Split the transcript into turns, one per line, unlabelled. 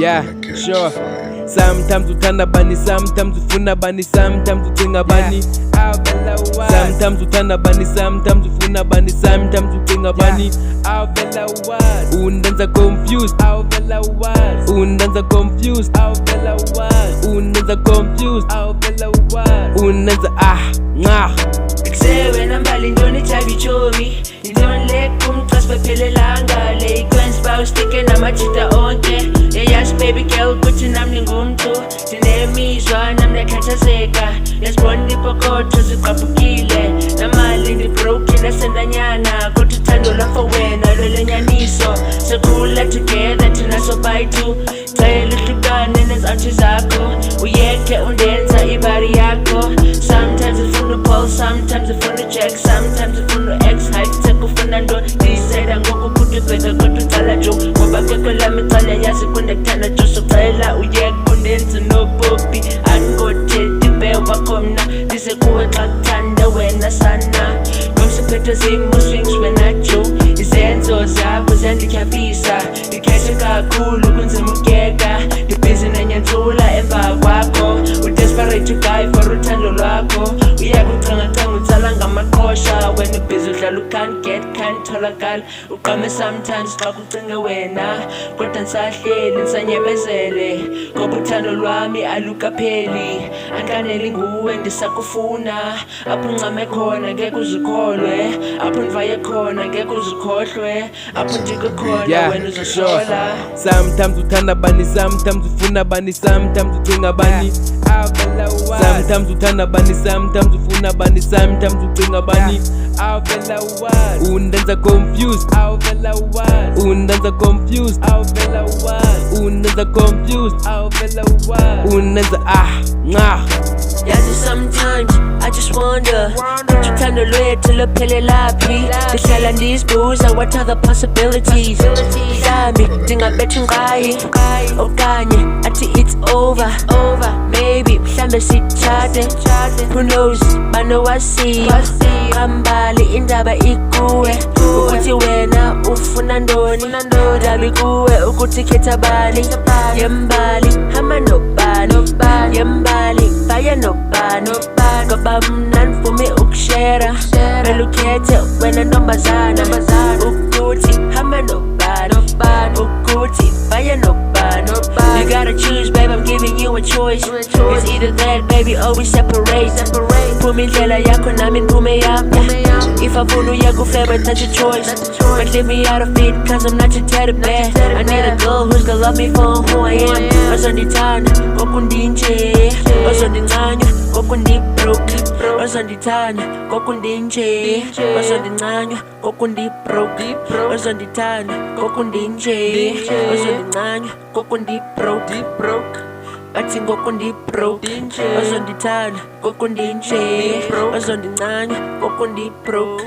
Yeah, sure. Sometimes uthanda bani, sometimes ufuna bani, sometimes ucinga bani. Sometimes uthanda bani, sometimes ufuna bani, sometimes ucinga bani. Undenza confused, undenza confused, undenza confused, undenza
Kusewe nambali ndoni chabi chomi Indoni lekum trust bephelelanga Lekwenzi bawustike namachita onke Yes baby girl kuthi nami ngumntu Ndinemizwa nami ndiyakhathazeka Yasibona ipokotho ziqaphukile Namali ndi-broke nasendanyana Kodwa uthando lwakho wena lwelenyaniso Sikhula together thina sobayi-two Cela uhlukane nezanthi zakho Uyeke undenza ibari yakho Sometimes ufuna upole, sometimes ufuna ujack Sometimes ufuna u-X high tech ufuna ndo Ndiyiseda ngoku kuthi bheka kodwa ucala jo Ngoba kekho lami cala yazi kunekuthanda jo Socela uyeke undenza nopopi Andingothethe ibewa khomna Ndize kuwe xa kuthanda wena sana Ngomsiphetho zimo swings wena jo Izenzo zabo ziyandityhafisa Ndikhethe kakhulu kunzima ukuyeka Ndibhizi nanyantsula emva kwakho U-desperate guy for uthando lwakho Uyakucangacanga utsala ngamaqosha Wena ubhizi udlala u-can't get, can't tholakala Uqame sometimes xa kucinge wena Kodwa ndisahleli ndisanyebezele Ngoba uthando lwami alukapheli Andikaneli nguwe ndisakufuna Apho uncame khona ngeke uzikholwe Apho ndivaye khona ngeke uzikhohlwe Apho ndike khona wena uzoshola
Sometimes uthanda bani, sometimes ufuna bani, sometimes ucinga bani. Sometimes uthanda bani, sometimes ufuna bani, sometimes ucinga bani. Undenza confused, undenza confused, undenza confused, undenza
Yazi sometimes I just wonder Kuthi uthando lwethu luphelelaphi Ndihlala ndizibuza what are the possibilities Mhlawumbi ndingabetha unqayi Okanye athi it's over Maybe mhlawumbe sitshate Who knows banowasi Qambali indaba ikuwe Ukuthi wena ufuna ndoni Ndabi kuwe ukuthi khetha bani Yembali hamba nobani Yembali vaya nobani Ngoba mna ndivumi ukushera Mele ukhethe wena ntombazana Ukuthi hamba nobani Ukuthi vaya nobani You gotta choose babe, I'm giving you a choice It's either that baby or we separate Phuma indlela yakho nami ngiphume yami If I funa uyeka uflavor that's your choice But leave me out of it cause I'm not your teddy bear I need a girl who's gonna love me for who I am Ozondithanda ngokundinje Ozondincanya ngokundibroke Ozondithanda ngokundinje Ozondincanya ngokundibroke Ozondithanda ngokundinje Ozondincanya ngokundibroke Bathi ngokundibroke Ozondithanda ngokundinje Ozondincanya ngokundibroke